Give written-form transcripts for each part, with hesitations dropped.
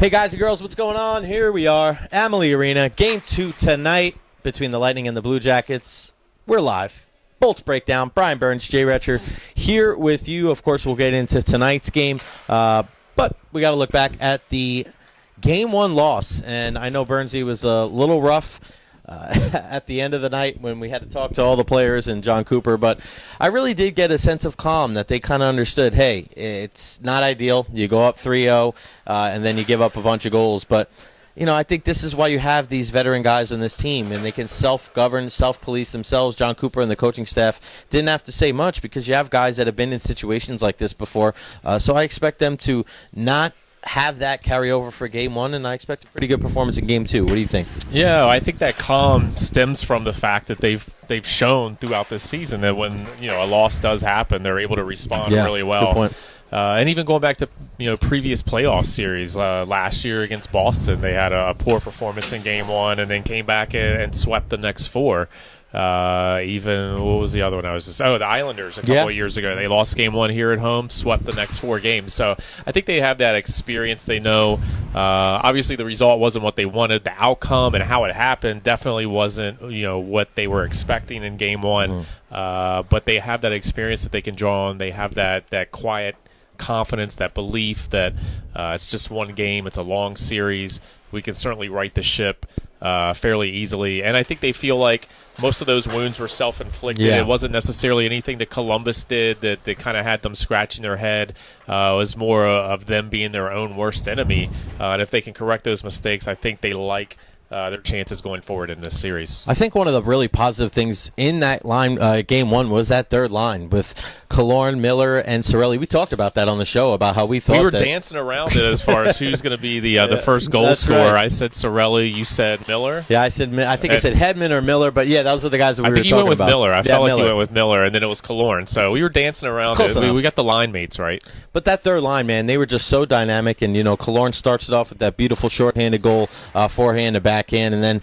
Hey guys and girls, what's going on? Here we are, Amalie Arena, Game 2 tonight between the Lightning and the Blue Jackets. We're live. Bolts Breakdown, Bryan Burns, Jay Recher here with you. Of course, we'll get into tonight's game, but we got to look back at the Game 1 loss. And I know Burnsy was a little rough at the end of the night when we had to talk to all the players and John Cooper, but I really did get a sense of calm that they kind of understood, hey, it's not ideal. You go up 3-0 and then you give up a bunch of goals, but you know, I think this is why you have these veteran guys on this team, and they can self-govern, self-police themselves. John Cooper and the coaching staff didn't have to say much because you have guys that have been in situations like this before, so I expect them to not have that carry over for Game 1, and I expect a pretty good performance in Game 2. What do you think? Yeah, I think that calm stems from the fact that they've shown throughout this season that when a loss does happen, they're able to respond really well. Good point. And even going back to previous playoff series, last year against Boston, they had a poor performance in Game 1 and then came back and swept the next four. Even what was the other one? The Islanders a couple of years ago. They lost Game 1 here at home, swept the next four games. So I think they have that experience. They know obviously the result wasn't what they wanted. The outcome and how it happened definitely wasn't what they were expecting in Game 1. But they have that experience that they can draw on. They have that quiet confidence, that belief that it's just one game. It's a long series. We can certainly right the ship fairly easily. And I think they feel like most of those wounds were self-inflicted. It wasn't necessarily anything that Columbus did that kind of had them scratching their head. It was more of them being their own worst enemy. And if they can correct those mistakes, I think they like their chances going forward in this series. I think one of the really positive things in that line, Game 1, was that third line with Killorn, Miller, and Sorelli. We talked about that on the show about how we thought we were dancing around it as far as who's going to be the first goal scorer. Right. I said Sorelli, you said Miller. Yeah, I said Hedman or Miller, but yeah, those are the guys that we were talking about. I think you went with Miller. I felt like you went with Miller, and then it was Killorn. So we were dancing around it. We got the line mates right. But that third line, man, they were just so dynamic, and Killorn starts it off with that beautiful shorthanded goal, forehand to backhand, and then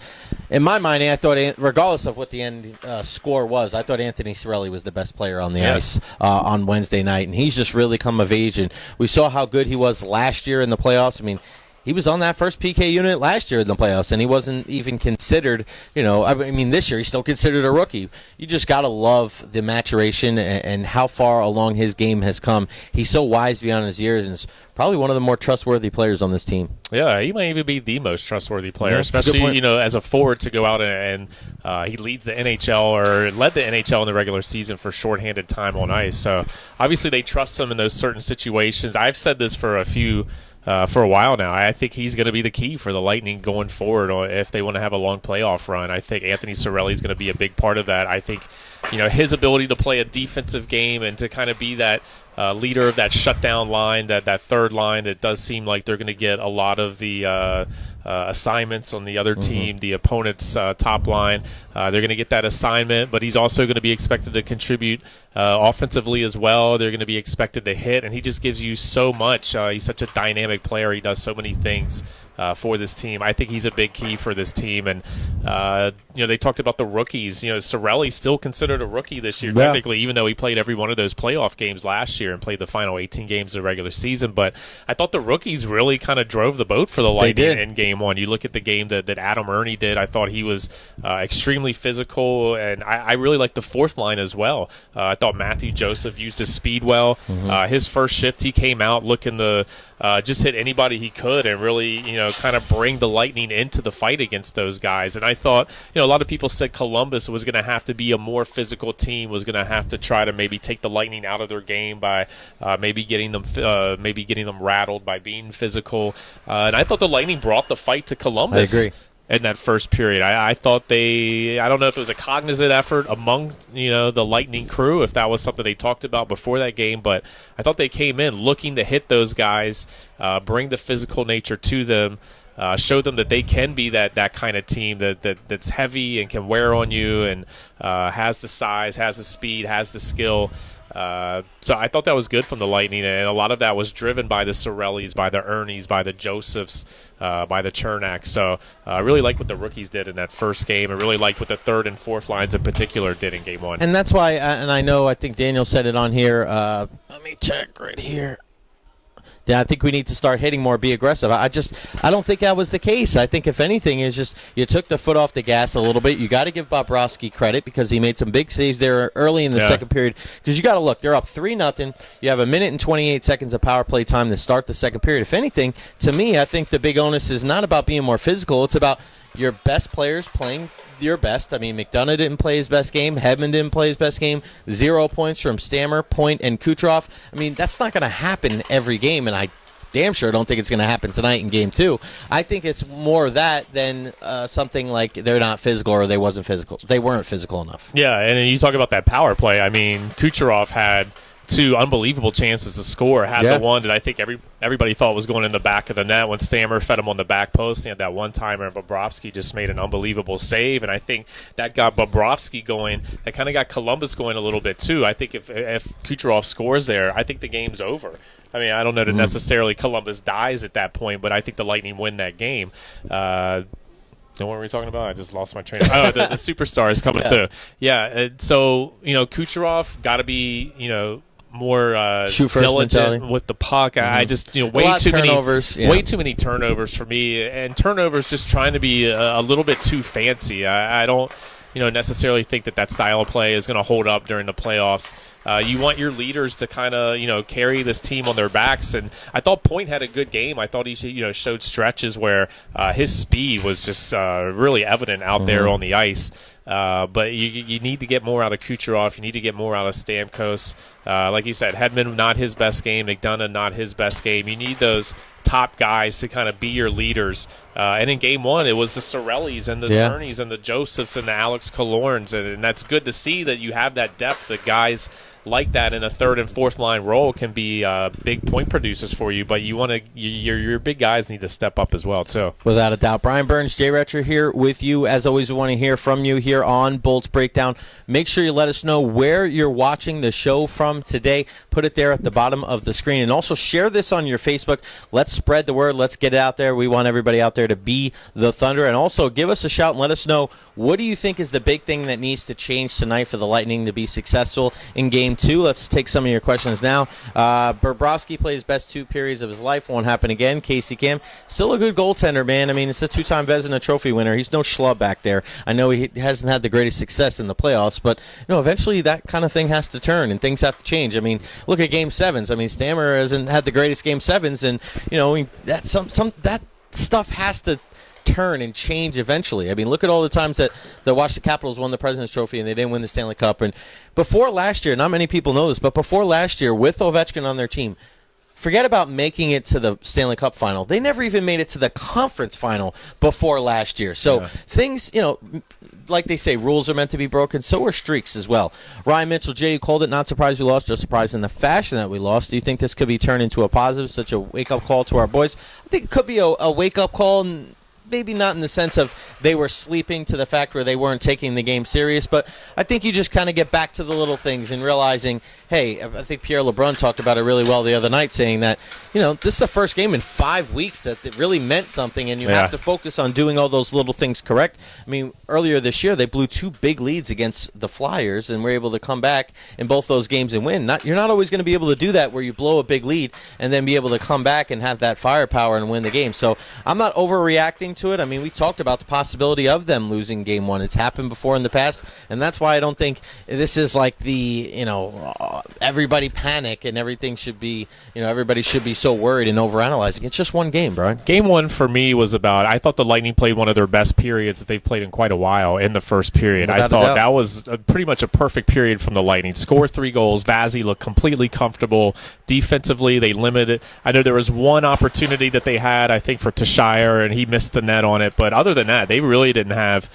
in my mind, I thought, regardless of what the end score was, I thought Anthony Cirelli was the best player on the ice on Wednesday night, and he's just really come of age. And we saw how good he was last year in the playoffs. I mean, he was on that first PK unit last year in the playoffs, and he wasn't even considered, this year he's still considered a rookie. You just got to love the maturation and how far along his game has come. He's so wise beyond his years, and is probably one of the more trustworthy players on this team. Yeah, he might even be the most trustworthy player, especially, as a forward to go out and he leads the NHL or led the NHL in the regular season for shorthanded time on ice. So obviously they trust him in those certain situations. I've said this for a while now. I think he's going to be the key for the Lightning going forward if they want to have a long playoff run. I think Anthony Cirelli is going to be a big part of that. I think, his ability to play a defensive game and to kind of be that leader of that shutdown line, that third line that does seem like they're going to get a lot of the assignments on the other team, the opponent's top line. They're going to get that assignment, but he's also going to be expected to contribute offensively as well. They're going to be expected to hit, and he just gives you so much. He's such a dynamic player. He does so many things for this team. I think he's a big key for this team. And, they talked about the rookies. Cirelli's still considered a rookie this year, technically, even though he played every one of those playoff games last year and played the final 18 games of the regular season. But I thought the rookies really kind of drove the boat for the Lightning in Game 1. You look at the game that Adam Ernie did. I thought he was extremely physical, and I really liked the fourth line as well. I thought Matthew Joseph used his speed well. His first shift, he came out looking to just hit anybody he could and really, kind of bring the Lightning into the fight against those guys. And I thought, a lot of people said Columbus was going to have to be a more physical team, was going to have to try to maybe take the Lightning out of their game by maybe getting them rattled by being physical. And I thought the Lightning brought the fight to Columbus. I agree. In that first period, I thought I don't know if it was a cognizant effort among the Lightning crew, if that was something they talked about before that game, but I thought they came in looking to hit those guys, bring the physical nature to them, show them that they can be that kind of team that's heavy and can wear on you and has the size, has the speed, has the skill. So I thought that was good from the Lightning, and a lot of that was driven by the Cirellis, by the Ernies, by the Josephs, by the Chernaks. So I really like what the rookies did in that first game. I really like what the third and fourth lines in particular did in Game 1. And that's why, and I think Daniel said it on here. Let me check right here. then I think we need to start hitting more, be aggressive. I don't think that was the case. I think if anything is just you took the foot off the gas a little bit. You got to give Bobrovsky credit because he made some big saves there early in the second period. Because you got to look, they're up 3-0. You have 1 minute and 28 seconds of power play time to start the second period. If anything, to me, I think the big onus is not about being more physical. It's about your best players playing your best. I mean, McDonough didn't play his best game. Hedman didn't play his best game. 0 points from Stammer, Point, and Kucherov. I mean, that's not going to happen every game, and I damn sure don't think it's going to happen tonight in Game 2. I think it's more of that than something like they're not physical or they weren't physical enough. Yeah, and you talk about that power play. I mean, Kucherov had 2 unbelievable chances to score. Had the one that I think everybody thought was going in the back of the net when Stammer fed him on the back post. He had that one-timer, and Bobrovsky just made an unbelievable save, and I think that got Bobrovsky going. That kind of got Columbus going a little bit, too. I think if Kucherov scores there, I think the game's over. I mean, I don't know that necessarily Columbus dies at that point, but I think the Lightning win that game. What were we talking about? I just lost my train of thought. The superstars coming through. Yeah, so, Kucherov got to be, more diligent with the puck. I just way too many turnovers for me, and turnovers just trying to be a little bit too fancy. I don't necessarily think that style of play is going to hold up during the playoffs. You want your leaders to kind of carry this team on their backs, and I thought Point had a good game. I thought he showed stretches where his speed was just really evident out there on the ice. But you need to get more out of Kucherov. You need to get more out of Stamkos. Like you said, Hedman, not his best game. McDonough, not his best game. You need those top guys to kind of be your leaders. And in Game 1, it was the Sorellis and the Terneys and the Josephs and the Alex Killorns. And that's good to see that you have that depth, that guys like that in a third and fourth line role can be big point producers for you, but your big guys need to step up as well too. Without a doubt. Bryan Burns, Jay Recher here with you. As always, we want to hear from you here on Bolts Breakdown. Make sure you let us know where you're watching the show from today. Put it there at the bottom of the screen, and also share this on your Facebook. Let's spread the word. Let's get it out there. We want everybody out there to be the Thunder, and also give us a shout and let us know, what do you think is the big thing that needs to change tonight for the Lightning to be successful in Game 2? Let's take some of your questions now. Bobrovsky played his best 2 periods of his life. Won't happen again. Casey Kim, still a good goaltender, man. I mean, it's a 2-time Vezina Trophy winner. He's no schlub back there. I know he hasn't had the greatest success in the playoffs, but eventually that kind of thing has to turn and things have to change. I mean, look at Game 7s. I mean, Stammer hasn't had the greatest Game 7s, and that stuff has to turn and change eventually. I mean, look at all the times that the Washington Capitals won the President's Trophy and they didn't win the Stanley Cup. And before last year, not many people know this, but before last year, with Ovechkin on their team, forget about making it to the Stanley Cup final. They never even made it to the conference final before last year. So things, like they say, rules are meant to be broken. So are streaks as well. Ryan Mitchell, Jay, you called it. Not surprised we lost, just surprised in the fashion that we lost. Do you think this could be turned into a positive, such a wake-up call to our boys? I think it could be a wake-up call, and maybe not in the sense of they were sleeping to the fact where they weren't taking the game serious, but I think you just kind of get back to the little things and realizing, hey, I think Pierre LeBrun talked about it really well the other night, saying that, this is the first game in 5 weeks that it really meant something, and you have to focus on doing all those little things correct. I mean, earlier this year, they blew 2 big leads against the Flyers and were able to come back in both those games and win. You're not always going to be able to do that where you blow a big lead and then be able to come back and have that firepower and win the game. So I'm not overreacting to it. I mean, we talked about the possibility of them losing Game 1. It's happened before in the past, and that's why I don't think this is like the, everybody panic and everything should be, everybody should be so worried and overanalyzing. It's just one game, Brian. Game 1 for me was I thought the Lightning played one of their best periods that they've played in quite a while in the first period. I thought that was pretty much a perfect period from the Lightning. Score 3 goals. Vazzy looked completely comfortable. Defensively, they limited. I know there was one opportunity that they had, I think, for Tashire, and he missed the net on it. But other than that, they really didn't have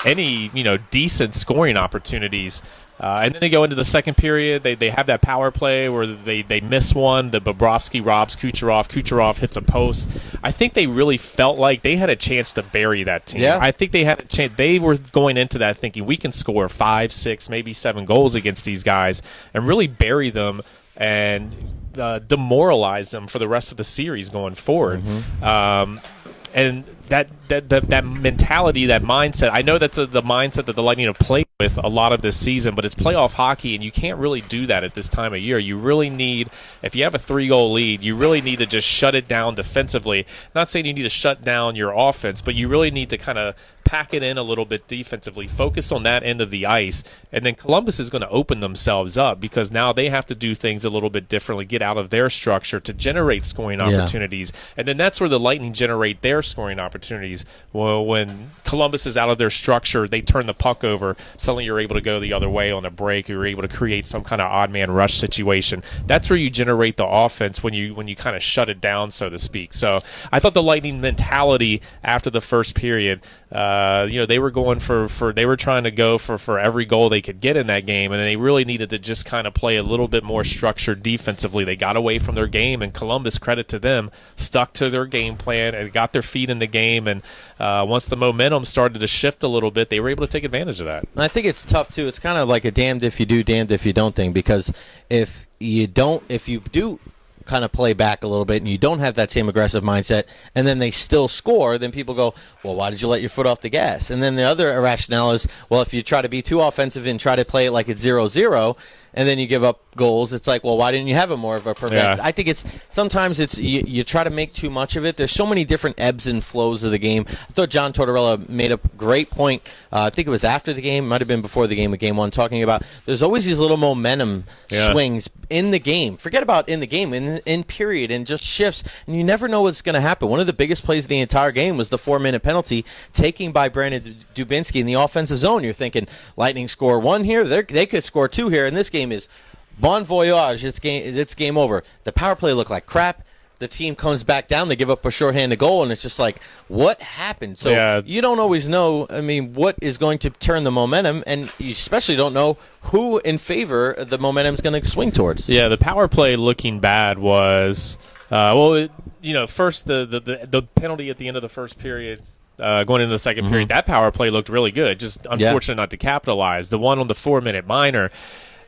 any, decent scoring opportunities. And then they go into the second period. They have that power play where they miss one. The Bobrovsky robs Kucherov. Kucherov hits a post. I think they really felt like they had a chance to bury that team. Yeah. I think they had a chance. They were going into that thinking we can score 5, 6, maybe 7 goals against these guys and really bury them and demoralize them for the rest of the series going forward. And that mentality, that mindset. I know that's the mindset that the Lightning have played with a lot of this season, but it's playoff hockey, and you can't really do that at this time of year. You really need, if you have a 3-goal lead, you really need to just shut it down defensively. Not saying you need to shut down your offense, but you really need to kind of pack it in a little bit defensively, focus on that end of the ice, and then Columbus is going to open themselves up because now they have to do things a little bit differently, get out of their structure to generate scoring opportunities, and then that's where the Lightning generate their scoring opportunities. Well, when Columbus is out of their structure, they turn the puck over, suddenly you're able to go the other way on a break, you're able to create some kind of odd man rush situation. That's where you generate the offense when you kind of shut it down, so to speak. So I thought the Lightning mentality after the first period, they were going they were trying to go for every goal they could get in that game, and they really needed to just kind of play a little bit more structured defensively. They got away from their game, and Columbus, credit to them, stuck to their game plan and got their feet in the game, and once the momentum started to shift a little bit, they were able to take advantage of that. I think it's tough too. It's kind of like a damned if you do, damned if you don't thing, because if you do kind of play back a little bit and you don't have that same aggressive mindset and then they still score, then people go, well, why did you let your foot off the gas? And then the other rationale is, well, if you try to be too offensive and try to play it like it's 0-0 and then you give up goals, it's like, well, why didn't you have a more of a perfect? Yeah. I think sometimes you try to make too much of it. There's so many different ebbs and flows of the game. I thought John Tortorella made a great point. I think it was after the game, might have been before the game of Game 1, talking about there's always these little momentum swings in the game. Forget about in the game, in period, and just shifts, and you never know what's going to happen. One of the biggest plays of the entire game was the 4-minute penalty taken by Brandon Dubinsky in the offensive zone. You're thinking, Lightning score 1 here, they could score 2 here, and this game is bon voyage. It's game over. The power play looked like crap. The team comes back down. They give up a shorthanded goal, and it's just like, what happened? So you don't always know, what is going to turn the momentum, and you especially don't know who in favor the momentum is going to swing towards. Yeah, the power play looking bad was, first the penalty at the end of the first period. Going into the second period, that power play looked really good. Just unfortunate not to capitalize. The one on the 4-minute minor,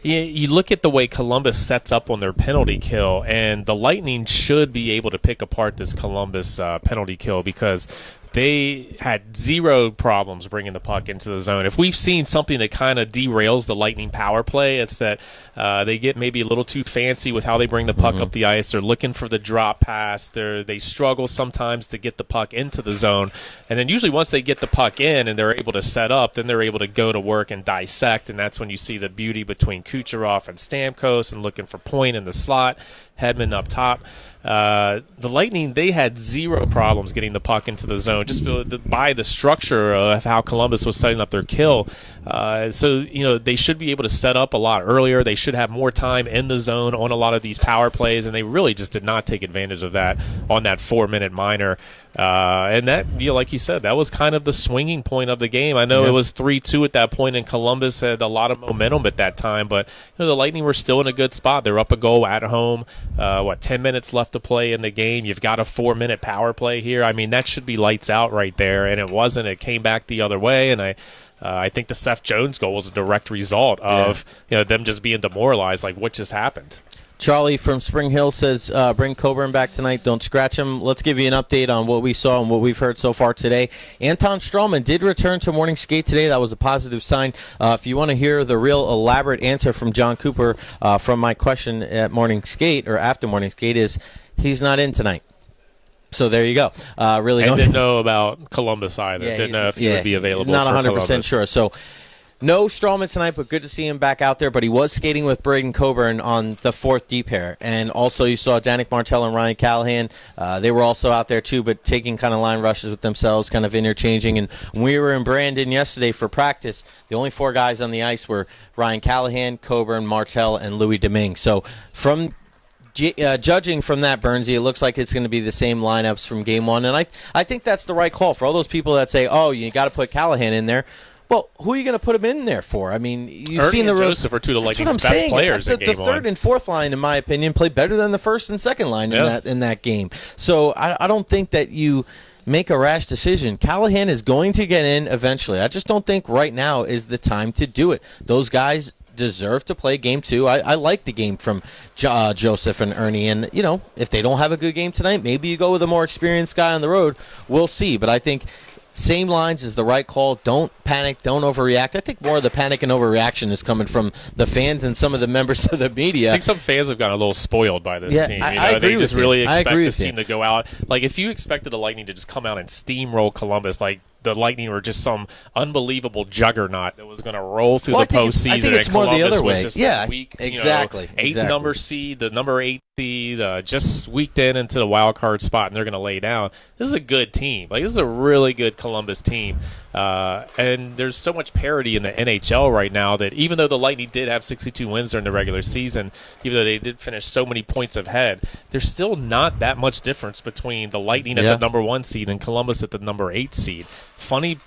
you look at the way Columbus sets up on their penalty kill, and the Lightning should be able to pick apart this Columbus penalty kill because they had zero problems bringing the puck into the zone. If we've seen something that kind of derails the Lightning power play, it's that they get maybe a little too fancy with how they bring the puck up the ice. They're looking for the drop pass. They struggle sometimes to get the puck into the zone. And then usually once they get the puck in and they're able to set up, then they're able to go to work and dissect. And that's when you see the beauty between Kucherov and Stamkos and looking for point in the slot, Hedman up top. The Lightning, they had zero problems getting the puck into the zone just by the structure of how Columbus was setting up their kill. So they should be able to set up a lot earlier. They should have more time in the zone on a lot of these power plays, and they really just did not take advantage of that on that 4-minute minor. And that, like you said, that was kind of the swinging point of the game. I know it was 3-2 at that point, and Columbus had a lot of momentum at that time, but the Lightning were still in a good spot. They're up a goal at home. 10 minutes left to play in the game. You've got a 4-minute power play here. That should be lights out right there, and it wasn't. It came back the other way, and I think the Seth Jones goal was a direct result of them just being demoralized, like what just happened. Charlie from Spring Hill says, bring Coburn back tonight. Don't scratch him. Let's give you an update on what we saw and what we've heard so far today. Anton Strawman did return to morning skate today. That was a positive sign. If you want to hear the real elaborate answer from John Cooper from my question at morning skate or after morning skate is he's not in tonight. So there you go. Really, I didn't know about Columbus either. Didn't know if he would be available. Not 100% Columbus. sure. So no Strawman tonight, but good to see him back out there. But he was skating with Braden Coburn on the 4th D pair. And also you saw Danik Martel and Ryan Callahan. They were also out there too, but taking kind of line rushes with themselves, kind of interchanging. And when we were in Brandon yesterday for practice, the only 4 guys on the ice were Ryan Callahan, Coburn, Martel, and Louis Domingue. So from judging from that, Bernsey, it looks like it's going to be the same lineups from Game 1. And I think that's the right call for all those people that say, oh, you got to put Callahan in there. Well, who are you going to put him in there for? You've seen the Joseph are two of the Lightning's best players in Game 1. The 3rd and 4th line, in my opinion, played better than the 1st and 2nd line in that game. So I don't think that you make a rash decision. Callahan is going to get in eventually. I just don't think right now is the time to do it. Those guys deserve to play game 2. I like the game from Joseph and Ernie. And, if they don't have a good game tonight, maybe you go with a more experienced guy on the road. We'll see. But I think same lines is the right call. Don't panic. Don't overreact. I think more of the panic and overreaction is coming from the fans and some of the members of the media. I think some fans have gotten a little spoiled by this team. I agree they just with really you. expect this team to go out. Like, if you expected the Lightning to just come out and steamroll Columbus, like the Lightning were just some unbelievable juggernaut that was going to roll through the postseason. I think it's and more Columbus the other was way. Just Yeah, weak, exactly. Number seed, the number 8 seed, just squeaked into the wild card spot, and they're going to lay down. This is a good team. Like, this is a really good Columbus team. And there's so much parity in the NHL right now that even though the Lightning did have 62 wins during the regular season, even though they did finish so many points ahead, there's still not that much difference between the Lightning at the number 1 seed and Columbus at the number 8 seed. Funny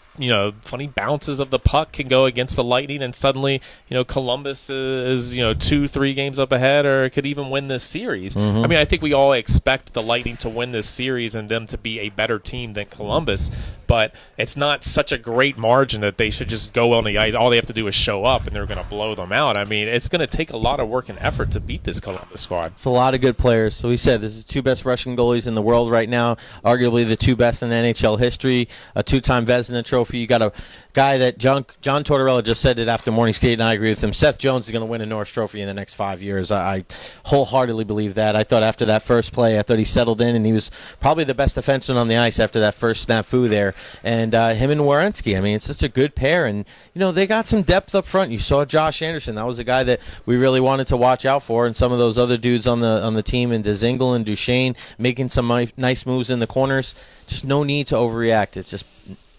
bounces of the puck can go against the Lightning, and suddenly, Columbus is 2-3 games up ahead, or could even win this series. I mean, I think we all expect the Lightning to win this series and them to be a better team than Columbus, but it's not such a great margin that they should just go on the ice. All they have to do is show up, and they're going to blow them out. I mean, it's going to take a lot of work and effort to beat this Columbus squad. It's a lot of good players. So we said this is 2 best Russian goalies in the world right now, arguably the 2 best in NHL history, a 2-time Vezina trophy. You got a guy that John Tortorella just said it after morning skate, and I agree with him. Seth Jones is going to win a Norris Trophy in the next 5 years. I wholeheartedly believe that. I thought after that first play, I thought he settled in, and he was probably the best defenseman on the ice after that first snafu there. And him and Werenski, I mean, it's just a good pair. And, they got some depth up front. You saw Josh Anderson. That was a guy that we really wanted to watch out for. And some of those other dudes on the team, and Dzingel and Duchesne, making some nice moves in the corners. Just no need to overreact.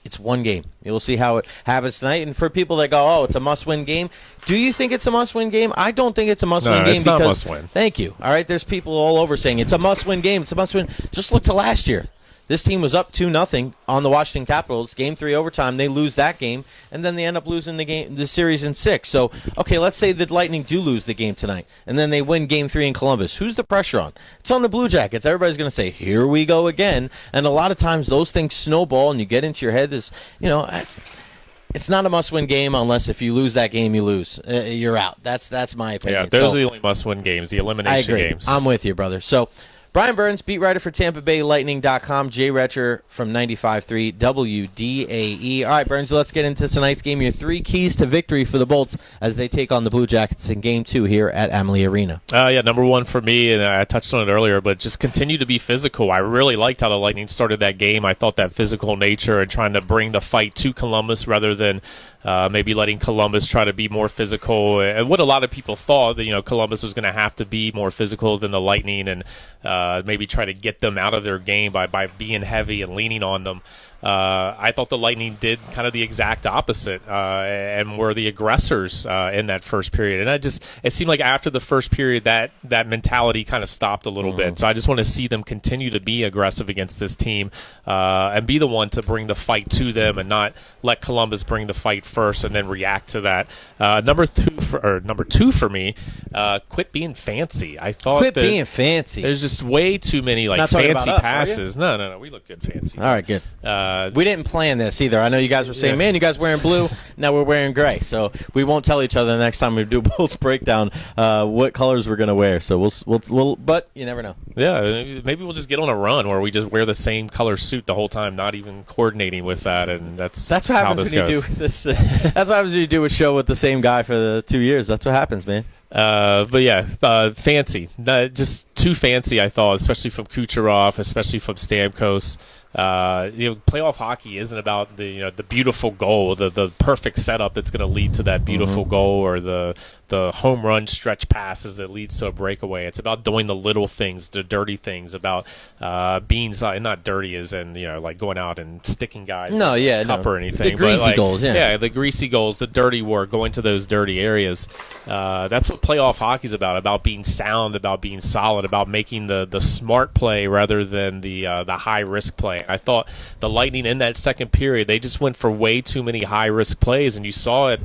It's one game. You'll see how it happens tonight. And for people that go, oh, it's a must-win game, do you think it's a must-win game? I don't think it's a must-win game. It's not must-win. Thank you. All right, there's people all over saying it's a must-win game. It's a must-win. Just look to last year. This team was up 2-0 on the Washington Capitals. Game 3 overtime, they lose that game, and then they end up losing the series in 6. So, okay, let's say the Lightning do lose the game tonight, and then they win Game 3 in Columbus. Who's the pressure on? It's on the Blue Jackets. Everybody's going to say, here we go again. And a lot of times those things snowball, and you get into your head this, it's not a must-win game unless if you lose that game, you lose. You're out. That's my opinion. Yeah, those are the only must-win games, the elimination games. I'm with you, brother. So, Bryan Burns, beat writer for TampaBayLightning.com. Jay Recher from 95.3 WDAE. All right, Burns, let's get into tonight's game. Your 3 keys to victory for the Bolts as they take on the Blue Jackets in Game 2 here at Amalie Arena. Number 1 for me, and I touched on it earlier, but just continue to be physical. I really liked how the Lightning started that game. I thought that physical nature and trying to bring the fight to Columbus rather than maybe letting Columbus try to be more physical. And what a lot of people thought, that Columbus was going to have to be more physical than the Lightning and maybe try to get them out of their game by being heavy and leaning on them. I thought the Lightning did kind of the exact opposite and were the aggressors in that first period. And it seemed like after the first period that mentality kind of stopped a little bit. So I just want to see them continue to be aggressive against this team and be the one to bring the fight to them and not let Columbus bring the fight first and then react to that. Number 2 for me, quit being fancy. I thought quit being fancy. There's just way too many fancy passes. No, we look good fancy. All right, good. We didn't plan this either. I know you guys were saying, man, you guys wearing blue. Now we're wearing gray. So we won't tell each other the next time we do Bolts Breakdown what colors we're going to wear. So we'll, but you never know. Yeah, maybe we'll just get on a run where we just wear the same color suit the whole time, not even coordinating with that, and that's what happens when you do this. That's what happens when you do a show with the same guy for the 2 years. That's what happens, man. Fancy. Just too fancy, I thought, especially from Kucherov, especially from Stamkos. Playoff hockey isn't about the beautiful goal, the perfect setup that's going to lead to that beautiful goal, or the home run stretch passes that leads to a breakaway. It's about doing the little things, the dirty things, about being not dirty as in like going out and sticking guys cup or anything. The greasy goals, the greasy goals, the dirty work, going to those dirty areas. That's what playoff hockey's about being sound, about being solid, it, about making the smart play rather than the high risk play. I thought the Lightning in that second period, they just went for way too many high risk plays, and you saw it.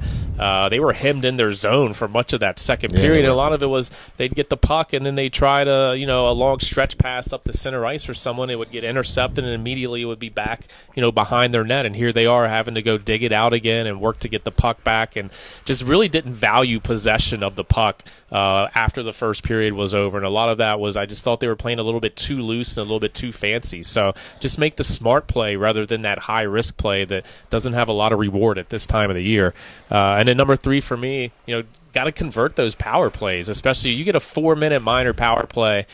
They were hemmed in their zone for much of that second period, and a lot of it was they'd get the puck and then they try to, a long stretch pass up the center ice for someone. It would get intercepted and immediately it would be back, behind their net, and here they are having to go dig it out again and work to get the puck back, and just really didn't value possession of the puck after the first period was over. And a lot of that was, I just thought they were playing a little bit too loose and a little bit too fancy. So just make the smart play rather than that high risk play that doesn't have a lot of reward at this time of the year. And then number 3 for me, got to convert those power plays, especially you get a 4-minute minor power play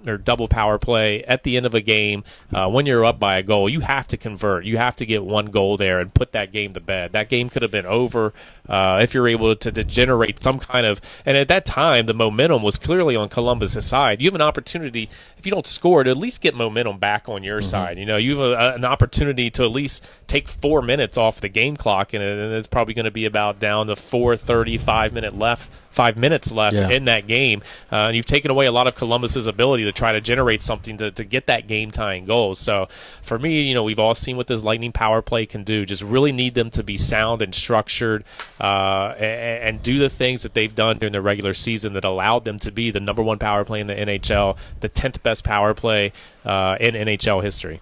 or double power play at the end of a game. When you're up by a goal, you have to convert. You have to get one goal there and put that game to bed. That game could have been over if you're able to generate some kind of, and at that time the momentum was clearly on Columbus' side. You have an opportunity, if you don't score, to at least get momentum back on your side. You have an opportunity to at least take 4 minutes off the game clock, and it's probably going to be about down to 4:30, 5 minutes left in that game. And you've taken away a lot of Columbus's ability to try to generate something to get that game-tying goal. So for me, we've all seen what this Lightning power play can do. Just really need them to be sound and structured and do the things that they've done during the regular season that allowed them to be the number 1 power play in the NHL, the 10th best power play in NHL history.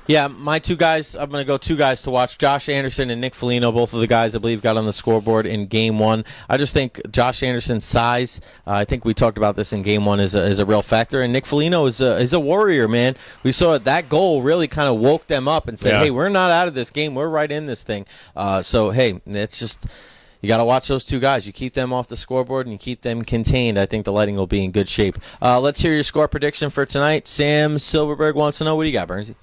Yeah, my 2 guys, I'm going to go 2 guys to watch. Josh Anderson and Nick Foligno, both of the guys I believe got on the scoreboard in Game 1. I just think Josh Anderson's size, I think we talked about this in Game 1, is a real factor. And Nick Foligno is a warrior, man. We saw that goal really kind of woke them up and said, hey, we're not out of this game. We're right in this thing. So, hey, it's just... You got to watch those 2 guys. You keep them off the scoreboard and you keep them contained. I think the Lightning will be in good shape. Let's hear your score prediction for tonight. Sam Silverberg wants to know, what do you got, Bernsey?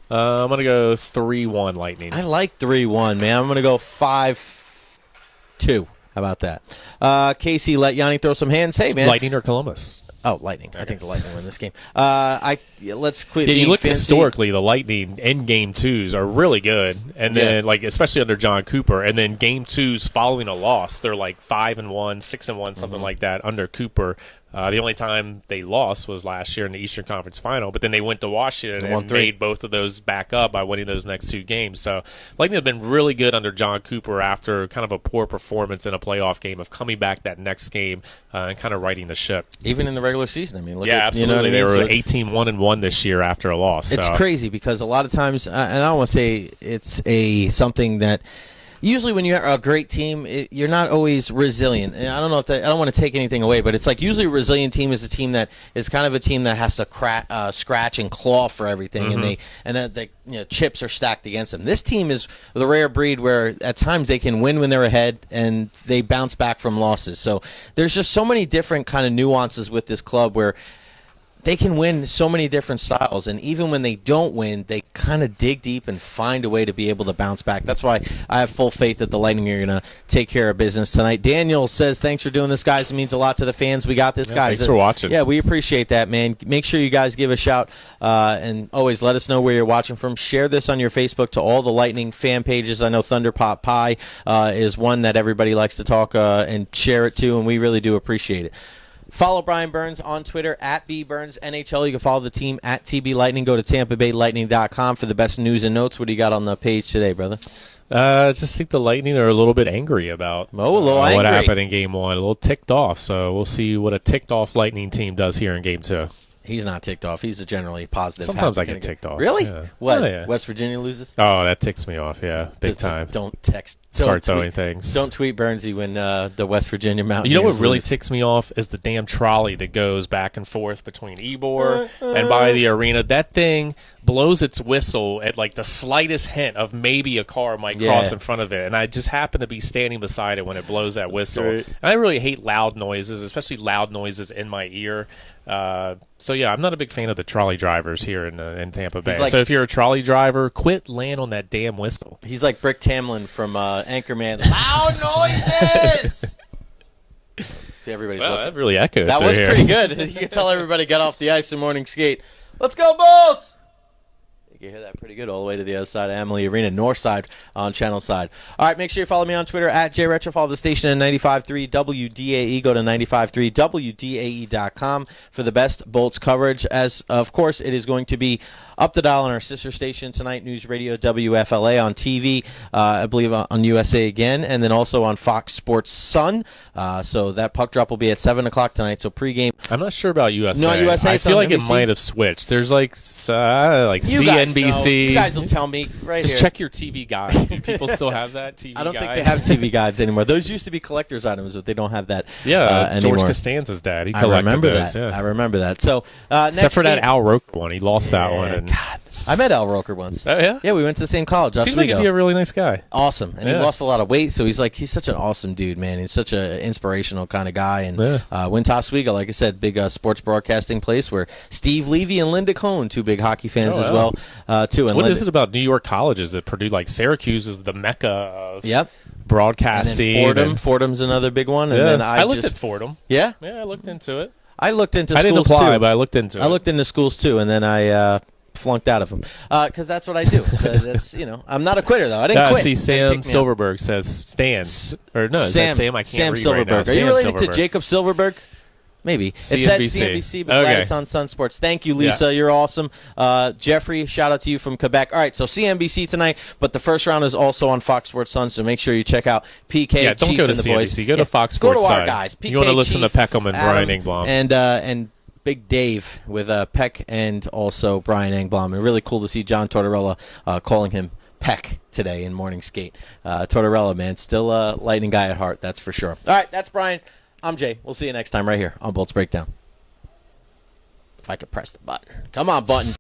I'm going to go 3-1 Lightning. I like 3-1, man. I'm going to go 5-2. How about that? Casey, let Yanni throw some hands. Hey, man. Lightning or Columbus? Oh, Lightning. Okay. I think the Lightning win this game. Let's quit. Yeah, you look historically, the Lightning in Game 2s are really good, and then especially under John Cooper, and then Game 2s following a loss, they're like 5-1, 6-1, something like that under Cooper. The only time they lost was last year in the Eastern Conference Final, but then they went to Washington and made both of those back up by winning those next 2 games. So Lightning have been really good under John Cooper after kind of a poor performance in a playoff game, of coming back that next game and kind of righting the ship. Even in the regular season, I mean, look at, absolutely. They were 18-1-1 this year after a loss. It's crazy because a lot of times, and I don't want to say it's something that. Usually when you're a great team, you're not always resilient. And I don't know if I don't want to take anything away, but it's like usually a resilient team is a team that is kind of a team that has to scratch and claw for everything, and the chips are stacked against them. This team is the rare breed where at times they can win when they're ahead and they bounce back from losses. So there's just so many different kind of nuances with this club where they can win so many different styles, and even when they don't win, they kind of dig deep and find a way to be able to bounce back. That's why I have full faith that the Lightning are going to take care of business tonight. Daniel says, thanks for doing this, guys. It means a lot to the fans. We got this, guys. Thanks for watching. Yeah, we appreciate that, man. Make sure you guys give a shout, and always let us know where you're watching from. Share this on your Facebook to all the Lightning fan pages. I know Thunderpop Pie is one that everybody likes to talk and share it to, and we really do appreciate it. Follow Bryan Burns on Twitter at BBurnsNHL. You can follow the team at TB Lightning. Go to TampaBayLightning.com for the best news and notes. What do you got on the page today, brother? I just think the Lightning are a little bit angry about what happened in Game 1. A little ticked off, so we'll see what a ticked-off Lightning team does here in Game 2. He's not ticked off. He's a generally positive. Sometimes I get ticked off. Really? Yeah. What? Oh, yeah. West Virginia loses? Oh, that ticks me off, big time. Don't start throwing things. Don't tweet Bernsey when the West Virginia Mountaineers You know what really lose. ticks me off is the damn trolley that goes back and forth between Ybor and by the arena. That thing blows its whistle at like the slightest hint of maybe a car might cross in front of it, and I just happen to be standing beside it when it blows that whistle. And I really hate loud noises, especially loud noises in my ear. So I'm not a big fan of the trolley drivers here in Tampa Bay. So if you're a trolley driver, quit laying on that damn whistle. He's like Brick Tamlin from Anchorman. Loud noises! Everybody's looking. That really echoed. That was pretty good. You can tell everybody got off the ice in morning skate. Let's go, Bolts! can hear that pretty good all the way to the other side of Amalie Arena, north side on channel side. All right, make sure you follow me on Twitter at JRecher. Follow the station at 95.3 WDAE. Go to 95.3 WDAE.com for the best Bolts coverage. As, of course, it is going to be up the dial on our sister station tonight, News Radio WFLA on TV, I believe on USA again, and then also on Fox Sports Sun. So that puck drop will be at 7 o'clock tonight, so pregame. I'm not sure about USA. No, USA. I feel like it might have switched. There's like CNBC. You guys will tell me right Just here. check your TV guide. Do people still have that TV guide? I don't think they have TV guides anymore. Those used to be collector's items, but they don't have that Yeah, anymore. George Costanza's dad. He I collected remember those. that. Yeah. I remember that. So next Except for that game- Al Roker one. He lost that one. And God, I met Al Roker once. Oh, yeah? Yeah, we went to the same college. Seems like he'd be a really nice guy. Awesome, and he Yeah. lost a lot of weight, so he's such an awesome dude, man. He's such an inspirational kind of guy. And went to Oswego, like I said, big sports broadcasting place where Steve Levy and Linda Cohn, two big hockey fans as well, too. And What Linda, is it about New York colleges at Purdue? Like Syracuse is the mecca of Yep. broadcasting. And then Fordham's another big one. And then I looked at Fordham. Yeah, Yeah, I looked into it. I looked into I schools didn't apply, too. but I looked into it. I looked into schools too, and then I flunked out of them because that's what I do. That's I'm not a quitter though. I didn't quit. See, They Sam kicked me out. Silverberg says Stan. Or no, is that Sam? I can't Sam read Silverberg. right now. Are Sam you related Silverberg. to Jacob Silverberg? Maybe. It said CNBC, but glad it's on Sun Sports. Thank you, Lisa. Yeah. You're awesome. Jeffrey, shout out to you from Quebec. All right, so CNBC tonight, but the first round is also on Fox Sports Sun, so make sure you check out PK, Yeah, don't Chief, go to and the CNBC. boys. Go to Fox Sports Go to our Sun. guys. PK, You want to listen Chief, to Peckham and Brian Adam, Engblom. And Big Dave with Peck and also Brian Engblom. And really cool to see John Tortorella calling him Peck today in morning skate. Tortorella, man, still a lightning guy at heart, that's for sure. All right, that's Brian. I'm Jay. We'll see you next time right here on Bolts Breakdown. If I could press the button. Come on, button.